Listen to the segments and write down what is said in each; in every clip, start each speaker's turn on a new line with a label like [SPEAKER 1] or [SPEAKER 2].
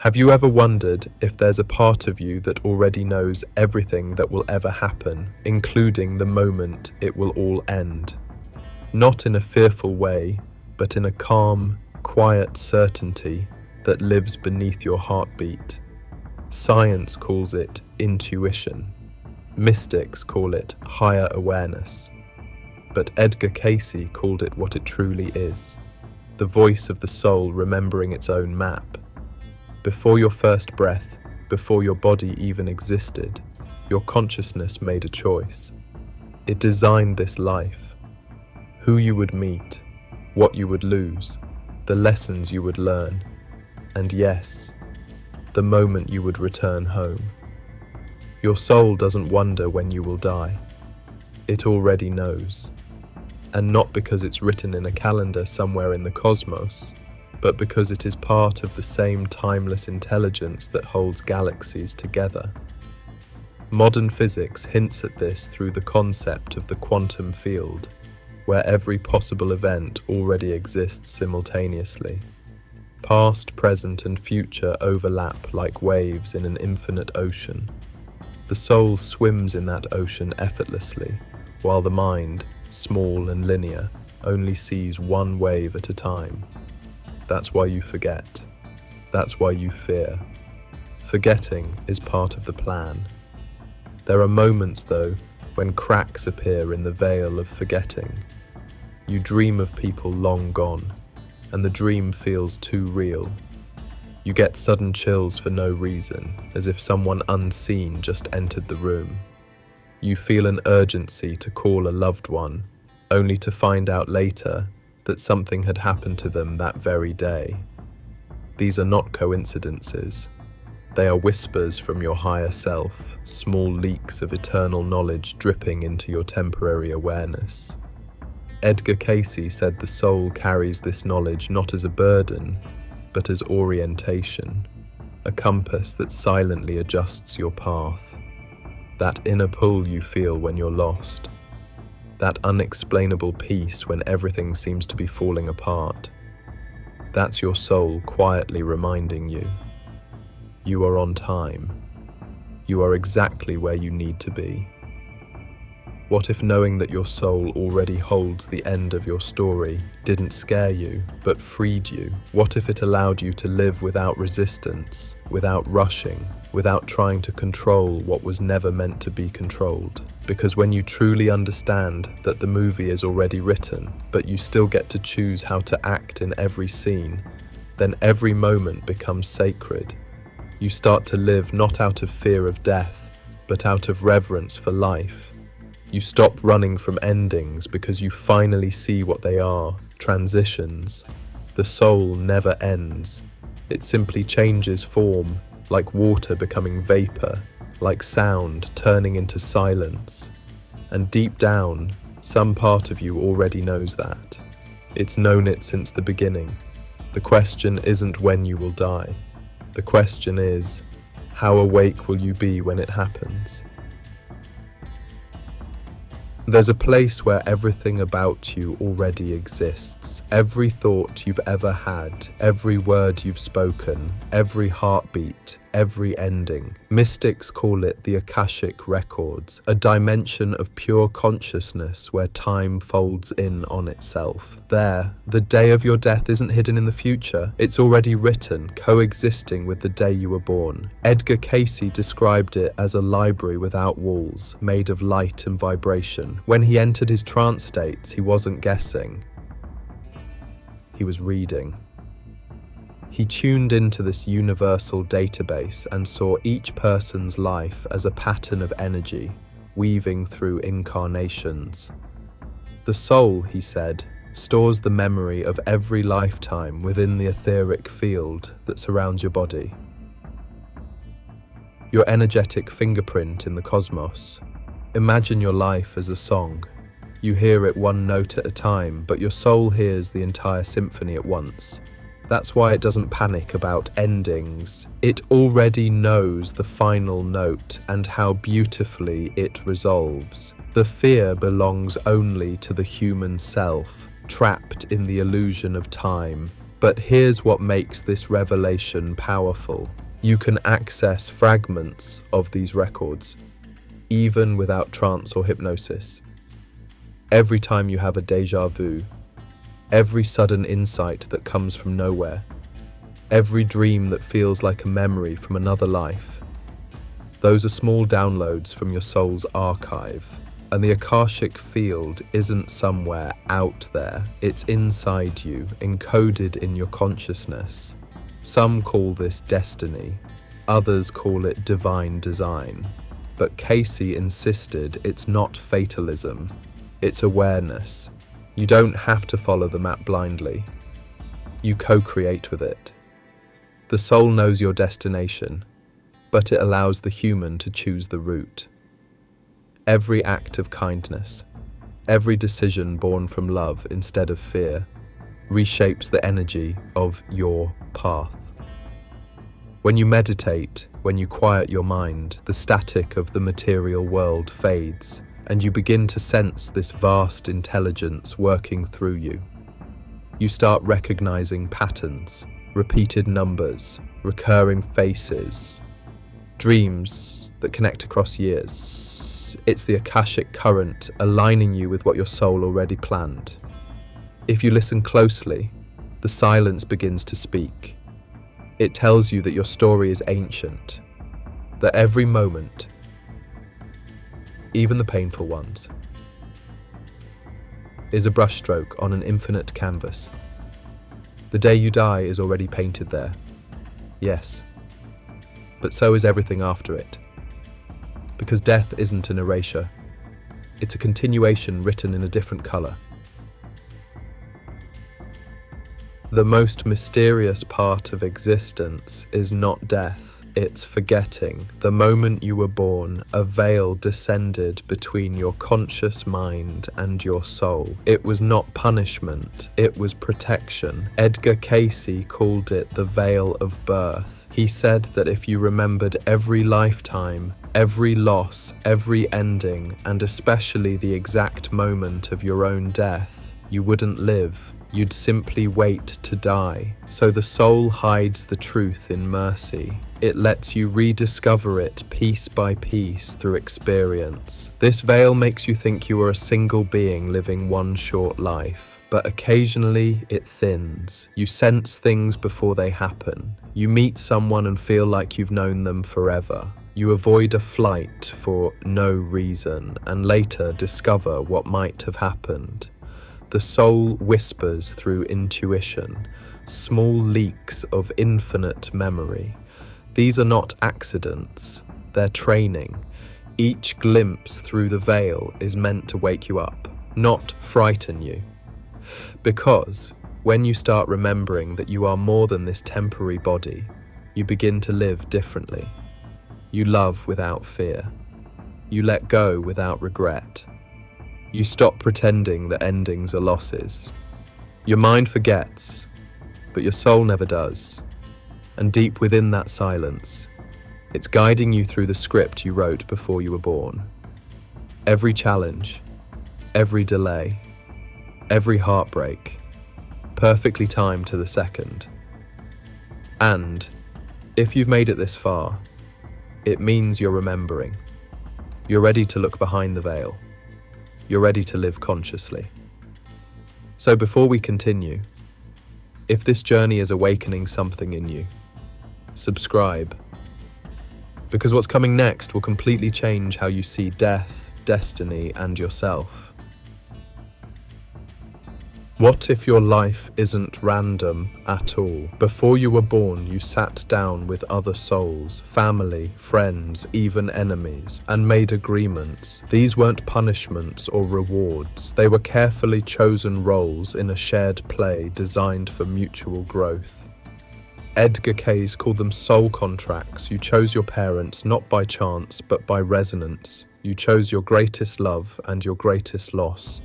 [SPEAKER 1] Have you ever wondered if there's a part of you that already knows everything that will ever happen, including the moment it will all end? Not in a fearful way, but in a calm, quiet certainty that lives beneath your heartbeat. Science calls it intuition. Mystics call it higher awareness. But Edgar Cayce called it what it truly is: the voice of the soul remembering its own map. Before your first breath, before your body even existed, your consciousness made a choice. It designed this life: who you would meet, what you would lose, the lessons you would learn, and yes, the moment you would return home. Your soul doesn't wonder when you will die. It already knows. And not because it's written in a calendar somewhere in the cosmos, but because it is part of the same timeless intelligence that holds galaxies together. Modern physics hints at this through the concept of the quantum field, where every possible event already exists simultaneously. Past, present, and future overlap like waves in an infinite ocean. The soul swims in that ocean effortlessly, while the mind, small and linear, only sees one wave at a time. That's why you forget. That's why you fear. Forgetting is part of the plan. There are moments, though, when cracks appear in the veil of forgetting. You dream of people long gone, and the dream feels too real. You get sudden chills for no reason, as if someone unseen just entered the room. You feel an urgency to call a loved one, only to find out later that something had happened to them that very day. These are not coincidences. They are whispers from your higher self, small leaks of eternal knowledge dripping into your temporary awareness. Edgar Cayce said the soul carries this knowledge not as a burden, but as orientation, a compass that silently adjusts your path. That inner pull you feel when you're lost. That unexplainable peace when everything seems to be falling apart. That's your soul quietly reminding you. You are on time. You are exactly where you need to be. What if knowing that your soul already holds the end of your story didn't scare you, but freed you? What if it allowed you to live without resistance, without rushing, without trying to control what was never meant to be controlled? Because when you truly understand that the movie is already written, but you still get to choose how to act in every scene, then every moment becomes sacred. You start to live not out of fear of death, but out of reverence for life. You stop running from endings because you finally see what they are: transitions. The soul never ends. It simply changes form, like water becoming vapor, like sound turning into silence. And deep down, some part of you already knows that. It's known it since the beginning. The question isn't when you will die. The question is, how awake will you be when it happens? There's a place where everything about you already exists. Every thought you've ever had, every word you've spoken, every heartbeat, every ending. Mystics call it the Akashic Records, a dimension of pure consciousness where time folds in on itself. There, the day of your death isn't hidden in the future. It's already written, coexisting with the day you were born. Edgar Cayce described it as a library without walls, made of light and vibration. When he entered his trance states, he wasn't guessing. He was reading. He tuned into this universal database and saw each person's life as a pattern of energy, weaving through incarnations. The soul, he said, stores the memory of every lifetime within the etheric field that surrounds your body. Your energetic fingerprint in the cosmos. Imagine your life as a song. You hear it one note at a time, but your soul hears the entire symphony at once. That's why it doesn't panic about endings. It already knows the final note and how beautifully it resolves. The fear belongs only to the human self, trapped in the illusion of time, But here's what makes this revelation powerful. You can access fragments of these records, even without trance or hypnosis. Every time you have a déjà vu, every sudden insight that comes from nowhere, every dream that feels like a memory from another life, those are small downloads from your soul's archive. And the Akashic field isn't somewhere out there, it's inside you, encoded in your consciousness. Some call this destiny, others call it divine design. But Cayce insisted it's not fatalism, it's awareness. You don't have to follow the map blindly. You co-create with it. The soul knows your destination, but it allows the human to choose the route. Every act of kindness, every decision born from love instead of fear, reshapes the energy of your path. When you meditate, when you quiet your mind, the static of the material world fades, and you begin to sense this vast intelligence working through you. You start recognizing patterns, repeated numbers, recurring faces, dreams that connect across years. It's the Akashic current aligning you with what your soul already planned. If you listen closely, the silence begins to speak. It tells you that your story is ancient, that every moment, even the painful ones, is a brushstroke on an infinite canvas. The day you die is already painted there. Yes. But so is everything after it. Because death isn't an erasure. It's a continuation written in a different color. The most mysterious part of existence is not death, it's forgetting. The moment you were born, a veil descended between your conscious mind and your soul. It was not punishment, it was protection. Edgar Cayce called it the veil of birth. He said that if you remembered every lifetime, every loss, every ending, and especially the exact moment of your own death, you wouldn't live. You'd simply wait to die. So the soul hides the truth in mercy. It lets you rediscover it piece by piece through experience. This veil makes you think you are a single being living one short life, but occasionally it thins. You sense things before they happen. You meet someone and feel like you've known them forever. You avoid a flight for no reason and later discover what might have happened. The soul whispers through intuition, small leaks of infinite memory. These are not accidents, they're training. Each glimpse through the veil is meant to wake you up, not frighten you. Because when you start remembering that you are more than this temporary body, you begin to live differently. You love without fear. You let go without regret. You stop pretending that endings are losses. Your mind forgets, but your soul never does. And deep within that silence, it's guiding you through the script you wrote before you were born. Every challenge, every delay, every heartbreak, perfectly timed to the second. And if you've made it this far, it means you're remembering. You're ready to look behind the veil. You're ready to live consciously. So before we continue, if this journey is awakening something in you, subscribe. Because what's coming next will completely change how you see death, destiny, and yourself. What if your life isn't random at all? Before you were born, you sat down with other souls, family, friends, even enemies, and made agreements. These weren't punishments or rewards. They were carefully chosen roles in a shared play designed for mutual growth. Edgar Cayce called them soul contracts. You chose your parents not by chance, but by resonance. You chose your greatest love and your greatest loss.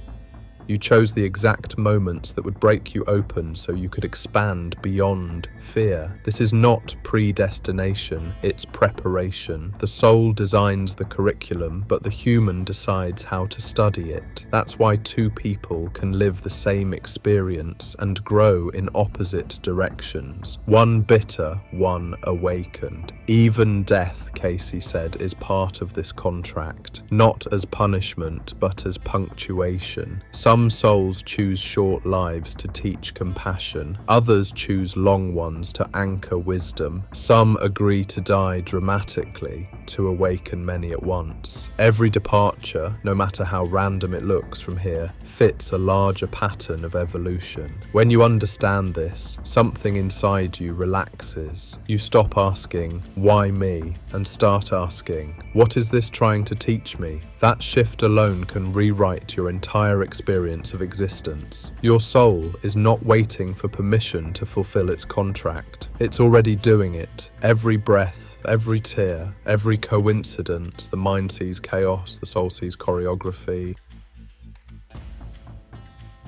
[SPEAKER 1] You chose the exact moments that would break you open so you could expand beyond fear. This is not predestination, it's preparation. The soul designs the curriculum, but the human decides how to study it. That's why two people can live the same experience and grow in opposite directions. One bitter, one awakened. Even death, Cayce said, is part of this contract, not as punishment, but as punctuation. Some souls choose short lives to teach compassion. Others choose long ones to anchor wisdom. Some agree to die dramatically to awaken many at once. Every departure, no matter how random it looks from here, fits a larger pattern of evolution. When you understand this, something inside you relaxes. You stop asking, why me? And start asking, what is this trying to teach me? That shift alone can rewrite your entire experience of existence. Your soul is not waiting for permission to fulfill its contract. It's already doing it. Every breath, every tear, every coincidence. The mind sees chaos, the soul sees choreography.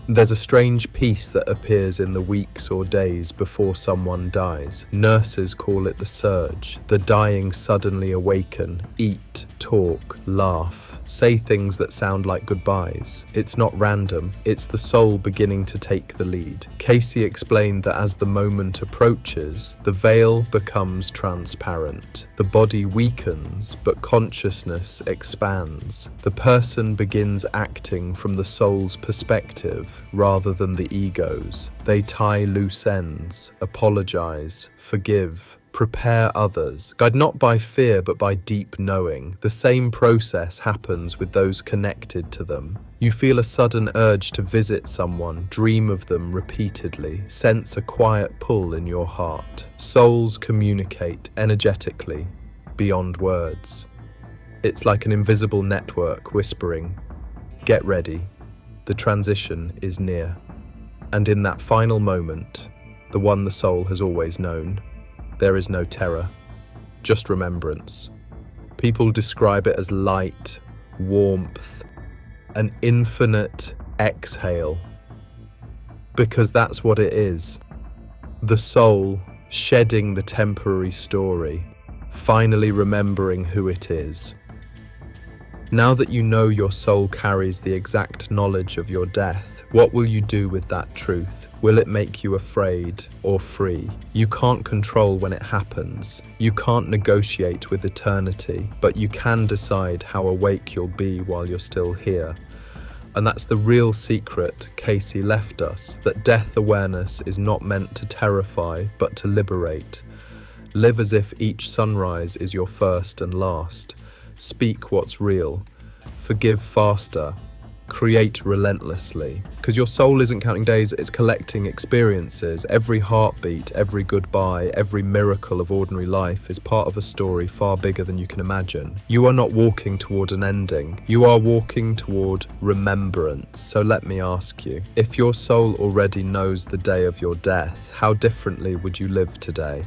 [SPEAKER 1] There's a strange peace that appears in the weeks or days before someone dies. Nurses call it the surge. The dying suddenly awaken, eat, talk, laugh, say things that sound like goodbyes. It's not random, it's the soul beginning to take the lead. Cayce explained that as the moment approaches, the veil becomes transparent. The body weakens, but consciousness expands. The person begins acting from the soul's perspective rather than the ego's. They tie loose ends, apologize, forgive, prepare others, guide not by fear but by deep knowing. The same process happens with those connected to them. You feel a sudden urge to visit someone, dream of them repeatedly, sense a quiet pull in your heart. Souls communicate energetically, beyond words. It's like an invisible network whispering, "Get ready, the transition is near." And in that final moment, the one the soul has always known, there is no terror, just remembrance. People describe it as light, warmth, an infinite exhale, because that's what it is. The soul shedding the temporary story, finally remembering who it is. Now that you know your soul carries the exact knowledge of your death, what will you do with that truth? Will it make you afraid or free? You can't control when it happens. You can't negotiate with eternity, but you can decide how awake you'll be while you're still here. And that's the real secret Cayce left us, that death awareness is not meant to terrify, but to liberate. Live as if each sunrise is your first and last. Speak what's real. Forgive faster. Create relentlessly. Because your soul isn't counting days, it's collecting experiences. Every heartbeat, every goodbye, every miracle of ordinary life is part of a story far bigger than you can imagine. You are not walking toward an ending. You are walking toward remembrance. So let me ask you, if your soul already knows the day of your death, how differently would you live today?